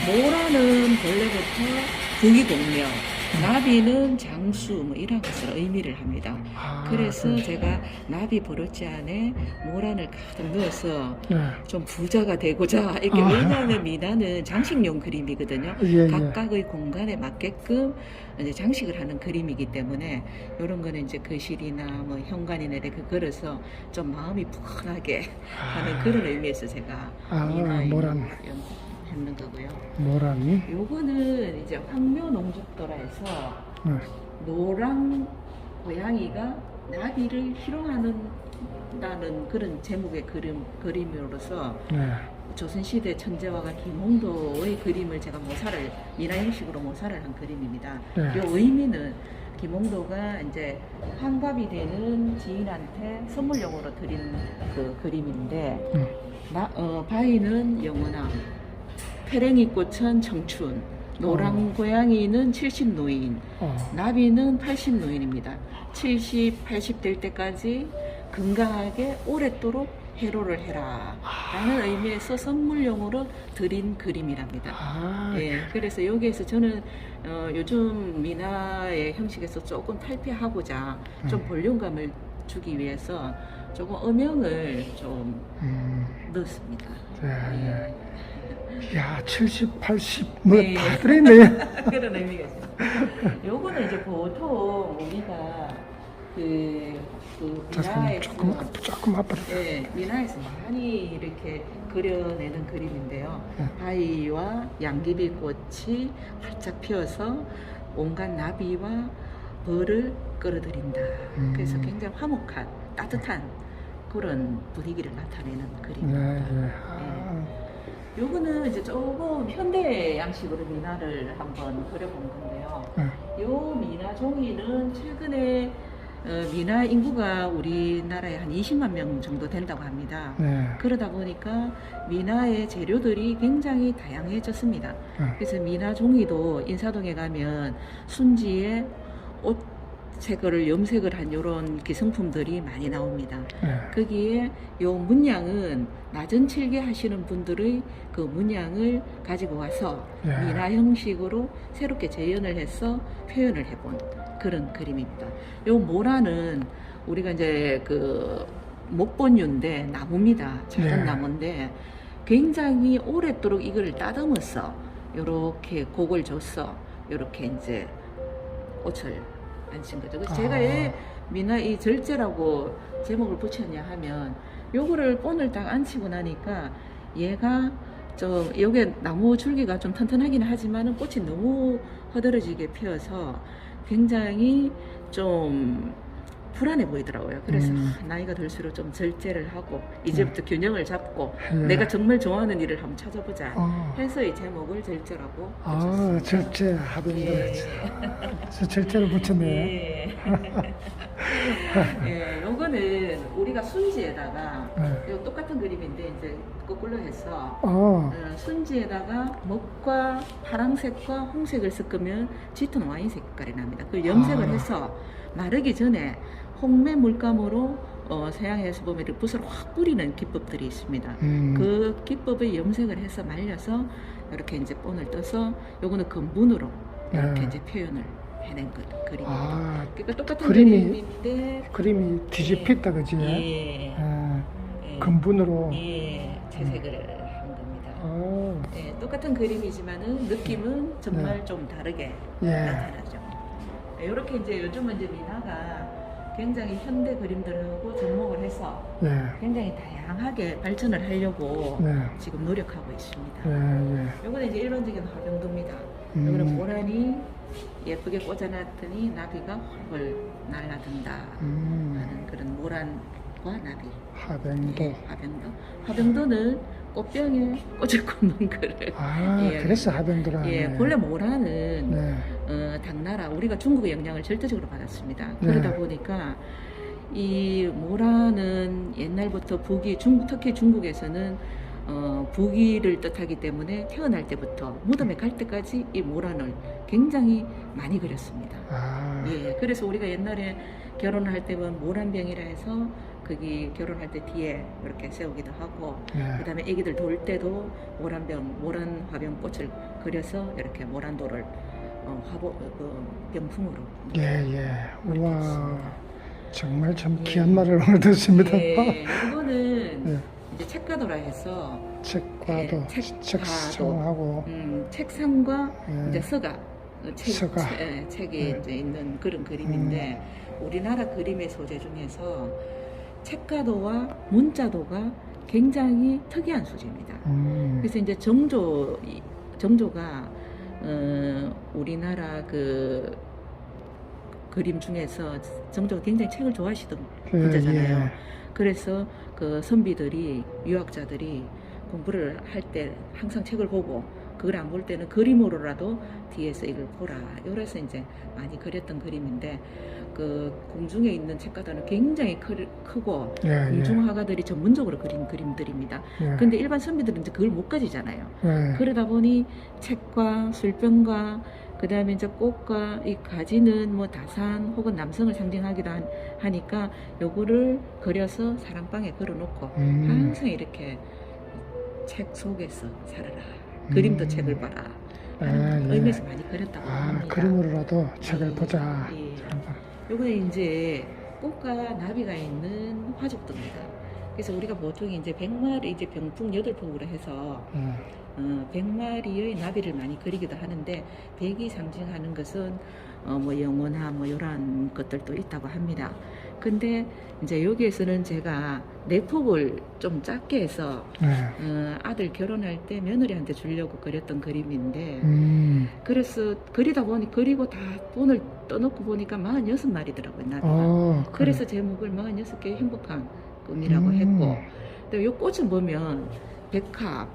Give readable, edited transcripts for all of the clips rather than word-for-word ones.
모라는 본래부터 부귀공명, 나비는 장수 뭐 이런 것을 의미를 합니다. 그래서 제가 나비 버릇지 안에 모란을 가득 넣어서 네. 좀 부자가 되고자 이렇게 왜냐하면 미나는 장식용 그림이거든요. 예, 예. 각각의 공간에 맞게끔 이제 장식을 하는 그림이기 때문에 이런 거는 이제 거실이나 뭐 현관이나 이렇게 걸어서 좀 마음이 푸근하게 하는 그런 의미에서 제가 미나 모란. 했는 거고요. 모란이. 요거는 이제 황묘농죽도라에서 네. 노랑 고양이가 나비를 희롱하는다는 그런 제목의 그림으로서 네. 조선시대 천재화가 김홍도의 그림을 제가 모사를 미나 형식으로 모사를 한 그림입니다. 네. 요 의미는 김홍도가 이제 환갑이 되는 지인한테 선물용으로 드린 그 그림인데 바위는 영원함, 페랭이 꽃은 청춘, 노랑 고양이는 70노인, 나비는 80노인입니다. 70, 80 될 때까지 건강하게 오랫도록 해로를 해라 라는 의미에서 선물용으로 드린 그림이랍니다. 예, 그래서 여기에서 저는 요즘 미나의 형식에서 조금 탈피하고자 좀 볼륨감을 주기 위해서 조금 음영을 좀 넣었습니다. 네. 야, 70, 80, 뭐 다 들어있네. 그런 의미가 있습니다. 요거는 이제 보통 우리가 미나에서 조금 앞으로. 네, 미나에서 많이 이렇게 그려내는 그림인데요. 바위와 양귀비꽃이 활짝 피어서 온갖 나비와 벌을 끌어들인다. 그래서 굉장히 화목한 따뜻한 그런 분위기를 나타내는 그림입니다. 요거는 이제 조금 현대 양식으로 미나를 한번 그려본 건데요. 요 미나 종이는 최근에 미나 인구가 우리나라에 한 20만 명 정도 된다고 합니다. 그러다 보니까 미나의 재료들이 굉장히 다양해졌습니다. 그래서 미나 종이도 인사동에 가면 순지에 옷색을 염색을 한 이런 기성품들이 많이 나옵니다. 거기에 요 문양은 낮은 칠개 하시는 분들의 그 문양을 가지고 와서 미나 형식으로 새롭게 재현을 해서 표현을 해본 그런 그림입니다. 요 모라는 우리가 이제 그 목본유인데 나무입니다. 작은 나무인데 굉장히 오랫도록 이걸 따듬어서 요렇게 곡을 줘서 요렇게 이제 옷을 앉힌 거죠. 그래서 제가 왜 미나 이 절제라고 제목을 붙였냐 하면 요거를 본을 딱 앉히고 나니까 얘가 좀 여기에 나무 줄기가 좀 튼튼하긴 하지만은 꽃이 너무 허드러지게 피어서 굉장히 좀 불안해 보이더라고요. 그래서 나이가 들수록 좀 절제를 하고 이제부터 균형을 잡고 내가 정말 좋아하는 일을 한번 찾아보자 해서 이 제목을 절제라고 붙였습니다. 절제 하던데 절제를 붙였네. 요거는 우리가 순지에다가 요 똑같은 그림인데 이제 거꾸로 해서 순지에다가 먹과 파란색과 홍색을 섞으면 짙은 와인 색깔이 납니다. 그 염색을 해서 마르기 전에 홍매 물감으로 서양에서 보면 이렇게 붓을 확 뿌리는 기법들이 있습니다. 그 기법을 염색을 해서 말려서 이렇게 이제 본을 떠서 요거는 금분으로 이렇게 이제 표현을 해낸 그림입니다. 그러니까 똑같은 그림인데 그림이 뒤집혔다 그지? 금분으로 채색을 한 겁니다. 똑같은 그림이지만은 느낌은 정말 좀 다르게 나타나죠. 이렇게 이제 요즘은 이제 미나가 굉장히 현대 그림들하고 접목을 해서 굉장히 다양하게 발전을 하려고 지금 노력하고 있습니다. 요거는 이제 일반적인 화병도입니다. 요거는 모란이 예쁘게 꽂아놨더니 나비가 헐헐 날아든다 하는 그런 모란과 나비. 화병도. 화병도는 꽃병에 꽃을 꽂는 거를. 그래서 화병도라네. 본래 모란은 당나라 우리가 중국의 영향을 절대적으로 받았습니다. 그러다 보니까 이 모란은 옛날부터 특히 중국에서는 부귀를 뜻하기 때문에 태어날 때부터 무덤에 갈 때까지 이 모란을 굉장히 많이 그렸습니다. 그래서 우리가 옛날에 결혼을 할 때 보면 모란병이라 해서 거기 결혼할 때 뒤에 이렇게 세우기도 하고, 그 다음에 애기들 돌 때도 모란 화병 꽃을 그려서 이렇게 모란도를 병풍으로. 예. 우와, 정말 참 귀한 말을 오늘 듣습니다. 예, 이거는 예. 이제 책가도라 해서 책과도, 예, 책상하고, 책상과 예. 이제 서가, 서가. 책이 예. 이제 있는 그런 그림인데 우리나라 그림의 소재 중에서 책가도와 문자도가 굉장히 특이한 소재입니다. 그래서 이제 정조가 우리나라 그 그림 중에서 정조가 굉장히 책을 좋아하시던 분자잖아요. 예. 그래서 그 선비들이 유학자들이 공부를 할 때 항상 책을 보고 그걸 안 볼 때는 그림으로라도 뒤에서 이걸 보라. 이래서 이제 많이 그렸던 그림인데 그 궁중에 있는 책가도는 굉장히 크고 예. 궁중 화가들이 전문적으로 그린 그림들입니다. 예. 근데 일반 선비들은 이제 그걸 못 가지잖아요. 예. 그러다 보니 책과 술병과 그 다음에 이제 꽃과 이 가지는 뭐 다산 혹은 남성을 상징하기도 하니까 요거를 그려서 사랑방에 걸어놓고 항상 이렇게 책 속에서 살아라. 그림도 책을 봐라. 하는 예. 의미에서 많이 그렸다고 합니다. 그림으로라도 책을 보자. 예. 요거는 이제 꽃과 나비가 있는 화죽도입니다. 그래서 우리가 보통 이제 100마리 이제 병풍 8폭으로 해서 100마리의 나비를 많이 그리기도 하는데 100이 상징하는 것은 뭐 영혼화 뭐 이런 것들도 있다고 합니다. 근데 이제 여기에서는 제가 내폭을 좀 작게 해서 아들 결혼할 때 며느리한테 주려고 그렸던 그림인데 그래서 그리다 보니 그리고 다 돈을 떠놓고 보니까 46마리더라고요 나비가. 그래서 제목을 46개의 행복한 꿈이라고 했고 또 요 꽃은 보면 백합,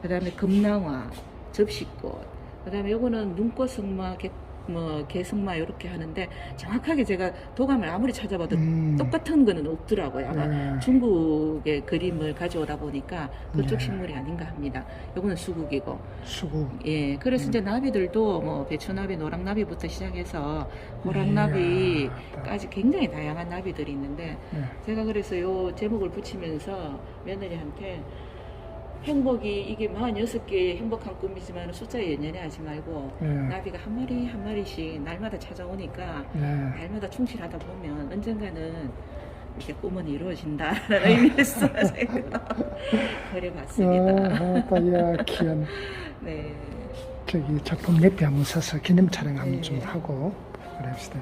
그 다음에 금낭화, 접시꽃, 그 다음에 요거는 눈꽃승마, 개승마 이렇게 하는데 정확하게 제가 도감을 아무리 찾아봐도 똑같은 거는 없더라고요. 아마 중국의 그림을 가져오다 보니까 그쪽 식물이 아닌가 합니다. 요거는 수국이고. 수국. 예, 그래서 이제 나비들도 뭐 배추나비, 노랑나비부터 시작해서 호랑나비까지 굉장히 다양한 나비들이 있는데 제가 그래서 요 제목을 붙이면서 며느리한테 행복이 이게 46개의 행복한 꿈이지만 숫자에 연연해하지 말고 나비가 한 마리 한 마리씩 날마다 찾아오니까 날마다 충실하다 보면 언젠가는 이렇게 꿈은 이루어진다라는 의미에서 제가 그려봤습니다. 이야, 귀한. 네. 저기 작품 옆에 한번 서서 기념 촬영 한번 네. 좀 하고 그럽시다.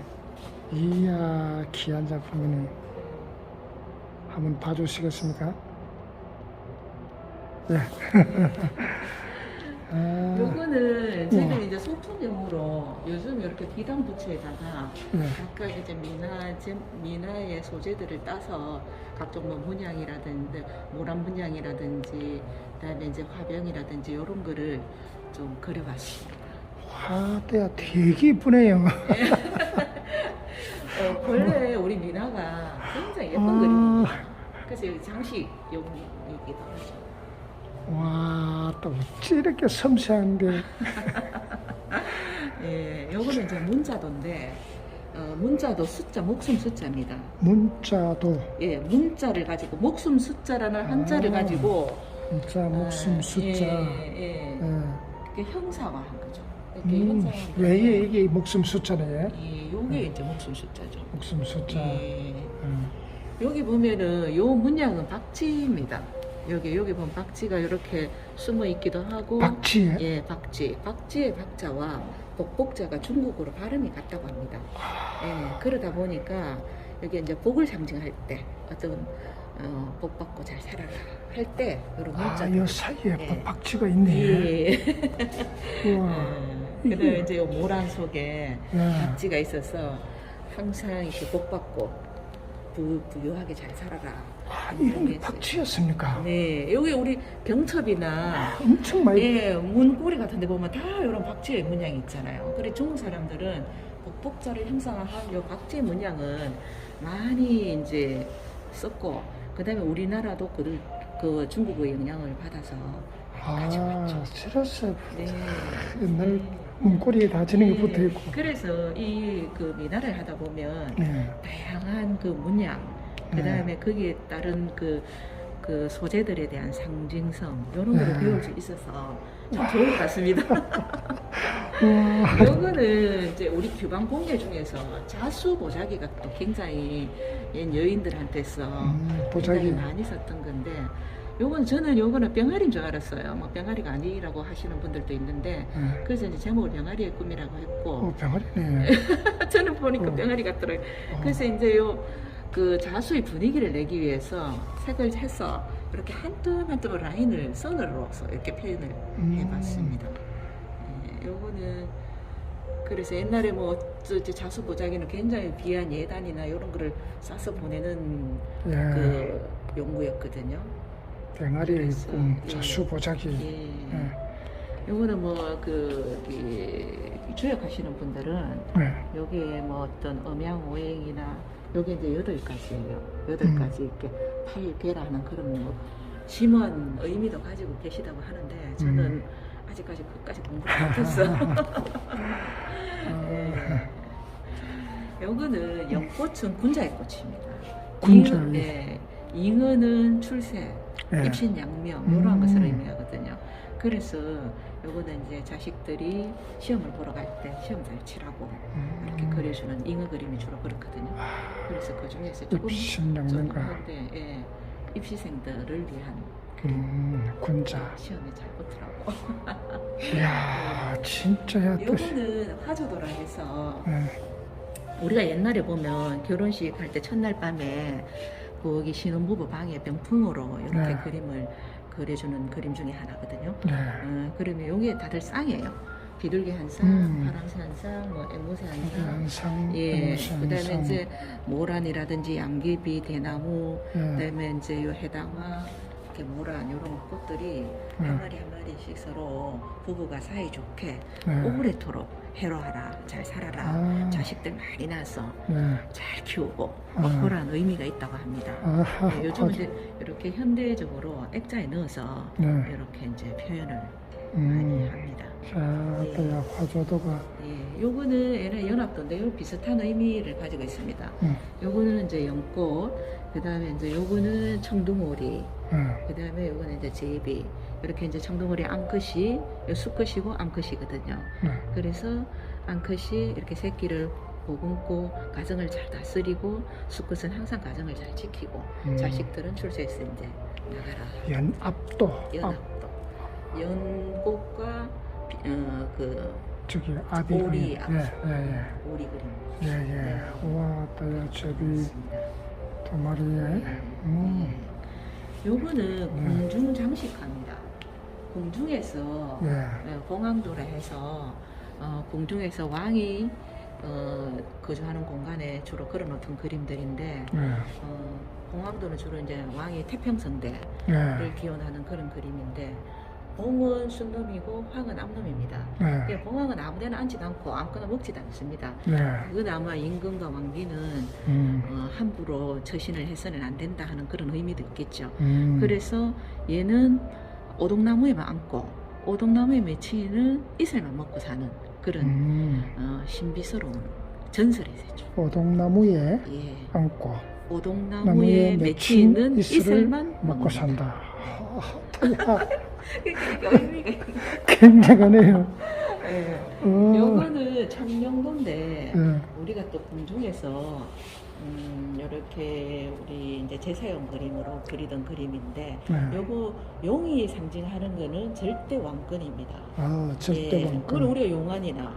이야, 귀한 작품이네. 한번 봐주시겠습니까? 네. 요거는 지금 이제 소품용으로 요즘 이렇게 비단 부츠에다가 각각 이제 미나의 소재들을 따서 각종 뭐 문양이라든지 모란 문양이라든지 그다음에 이제 화병이라든지 이런 거를 좀 그려봤습니다. 화대가 되게 이쁘네요. 원래 우리 미나가 굉장히 예쁜 그림입니다. 그래서 여기 장식용이기도 하죠. 와, 또 어찌 이렇게 섬세한데. 예, 요거는 이제 문자도인데, 문자도 숫자, 목숨 숫자입니다. 문자도. 예, 문자를 가지고, 목숨 숫자라는 한자를 가지고. 문자, 목숨, 숫자. 예. 이렇게 형상화한 거죠. 이렇게 형상화한 왜 이게 목숨 숫자네? 예, 요게 이제 목숨 숫자죠. 목숨 숫자. 예. 여기 보면은 요 문양은 박쥐입니다. 여기 보면 박쥐가 이렇게 숨어 있기도 하고. 박쥐? 예, 박쥐. 박쥐의 박자와 복복자가 중국어로 발음이 같다고 합니다. 예, 그러다 보니까 여기 이제 복을 상징할 때 어떤 복 받고 잘 살아라 할 때 이런 문자. 이 사이에 예. 박쥐가 있네. 예. 우와. 그다음에 이제 요 모란 속에 네. 박쥐가 있어서 항상 이렇게 복 받고 부유하게 잘 살아라. 이런 게 박쥐였습니까? 네, 여기 우리 병첩이나 엄청 많이. 예, 문고리 같은 데 보면 다 이런 박쥐의 문양이 있잖아요. 그래 중국 사람들은 복복자를 형상화한 요 박쥐의 문양은 많이 이제 썼고, 그다음에 우리나라도 그 중국의 영향을 받아서 가져왔죠. 실었어요. 네. 옛날 문고리에 다 지는 게 붙어 있고. 그래서 이 그 미나를 하다 보면 네. 다양한 그 문양, 그 다음에 거기에 따른 그 그 소재들에 대한 상징성 이런 거를 배울 수 있어서 참 좋은 것 같습니다. 요거는 이제 우리 규방 공예 중에서 자수 보자기가 또 굉장히 옛 여인들한테서 보자기. 굉장히 많이 썼던 건데 저는 요거는 병아리인 줄 알았어요. 뭐 병아리가 아니라고 하시는 분들도 있는데 그래서 이제 제목을 병아리의 꿈이라고 했고 병아리네. 저는 보니까 병아리 같더라고요. 그래서 이제 그 자수의 분위기를 내기 위해서 색을 해서 이렇게 한 점 한 점 라인을 선으로서 이렇게 표현을 해봤습니다. 요거는 그래서 옛날에 뭐 자수 보자기는 굉장히 귀한 예단이나 이런 거를 싸서 보내는 그 용구였거든요. 병아리의 그래서, 꿈, 예. 자수 보자기. 예. 요거는 뭐 주역하시는 분들은 여기에 뭐 어떤 음양오행이나 여기 이제 8가지예요. 8가지 이렇게 팔계라는 그런 뭐 심오한 의미도 가지고 계시다고 하는데 저는 아직까지 끝까지 공부를 못했어. 요거는 연꽃은 군자의 꽃입니다. 군자의. 잉어는 출세, 예. 입신양명 이러한 것을 의미하거든요. 그래서 요거는 이제 자식들이 시험을 보러 갈 때 시험 잘 치라고 이렇게 그려주는 잉어 그림이 주로 그렇거든요. 그래서 그 중에서 조금 입신양명가. 한데 입시생들을 위한 군자. 시험에 잘 붙으라고. 이야, 진짜야. 요거는 화조도라 해서 예. 우리가 옛날에 보면 결혼식 할 때 첫날 밤에 거기 신혼부부 방에 병풍으로 이렇게 그림을 그려주는 그림 중에 하나거든요. 그러면 여기에 다들 쌍이에요. 비둘기 한 쌍, 파랑새 한 쌍, 뭐 앵무새 한 쌍, 예, 그다음에 이제 모란이라든지 양귀비, 대나무, 그다음에 이제 요 해당화, 이렇게 모란 이런 꽃들이 한 마리 한 마리씩 서로 부부가 사이 좋게 오래도록 해로하라, 잘 살아라, 자식들 많이 낳아서 잘 키우고 뭐 그런 의미가 있다고 합니다. 요즘은 이제 이렇게 현대적으로 액자에 넣어서 이렇게 이제 표현을 많이 합니다. 자, 또야 화조도가. 예, 요거는 얘는 연합도인데요. 비슷한 의미를 가지고 있습니다. 요거는 이제 연꽃, 그 다음에 이제 요거는 청둥오리, 그 다음에 요거는 이제 제비. 이렇게 이제 청둥오리 암컷이, 요 수컷이고 암컷이거든요. 그래서 암컷이 이렇게 새끼를 보금고 가정을 잘 다스리고 수컷은 항상 가정을 잘 지키고 자식들은 출세해서 이제 나가라. 연합도. 연합도. 연꽃과 그 저기 아비. 오리 그림. 오리 그림. 예. 우와, 또야 제비 두 마리에. 요거는 궁중 장식합니다. 궁중에서 봉황도라 해서 궁중에서 왕이 거주하는 공간에 주로 걸어놓던 그림들인데 봉황도는 주로 이제 왕의 태평성대를 기원하는 그런 그림인데 봉은 순놈이고 황은 암놈입니다. 봉황은 아무데나 앉지도 않고 아무거나 먹지도 않습니다. 그 나무와 임금과 왕비는 함부로 처신을 해서는 안 된다 하는 그런 의미도 있겠죠. 그래서 얘는 오동나무에만 앉고 오동나무에 맺히는 이슬만 먹고 사는 그런 신비스러운 전설이 있죠. 오동나무에 앉고 오동나무에 맺히는 이슬만 먹고 산다. 그러니까 의미가 굉장하네요. 요거는 청명도인데 우리가 또 궁중에서 이렇게 우리 이제 제사용 그림으로 그리던 그림인데 요거 용이 상징하는 거는 절대 왕권입니다. 절대 왕권. 그리고 우리가 용안이나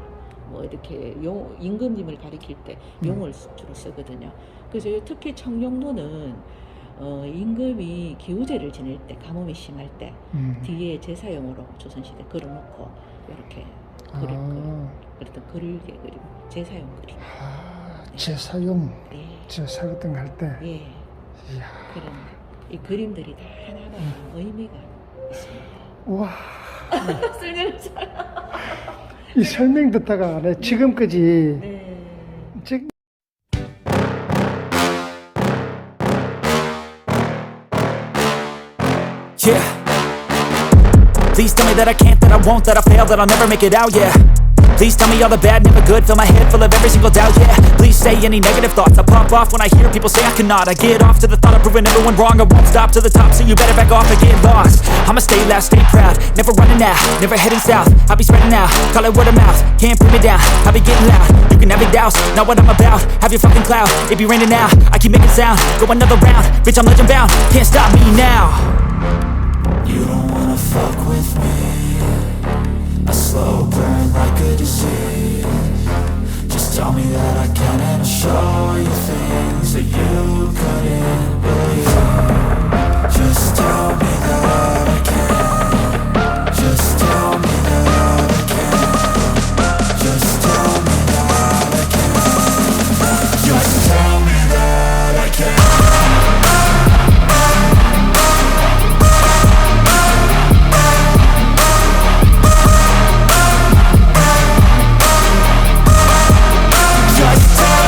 뭐 이렇게 임금님을 가리킬 때 용을 주로 쓰거든요. 그래서 특히 청룡도는 임금이 기우제를 지낼 때 가뭄이 심할 때 뒤에 제사용으로 조선시대 걸어놓고 이렇게 그랬던 글계 그림, 제사용 그림. 제사용. 제사 같은 거 할 때. 이야. 그런 이 그림들이 다 하나하나 의미가 있습니다. 와. 설명을 잘. 이 설명 듣다가 지금까지 지금. Yeah. Please tell me that I can't, that I won't, that I fail, that I'll never make it out, yeah. Please tell me all the bad, never good. Fill my head full of every single doubt, yeah. Please say any negative thoughts. I pop off when I hear people say I cannot. I get off to the thought of proving everyone wrong. I won't stop to the top, so you better back off and get lost. I'ma stay loud, stay proud, never running out, never heading south. I'll be spreading out, call it word of mouth. Can't put me down, I'll be getting loud. You can have your doubts, not what I'm about. Have your fucking cloud, it be raining now. I keep making sound, go another round. Bitch, I'm legend bound, can't stop me now. You don't wanna fuck with me. A slow burn like a disease. Just tell me that I can and I'll show you things that you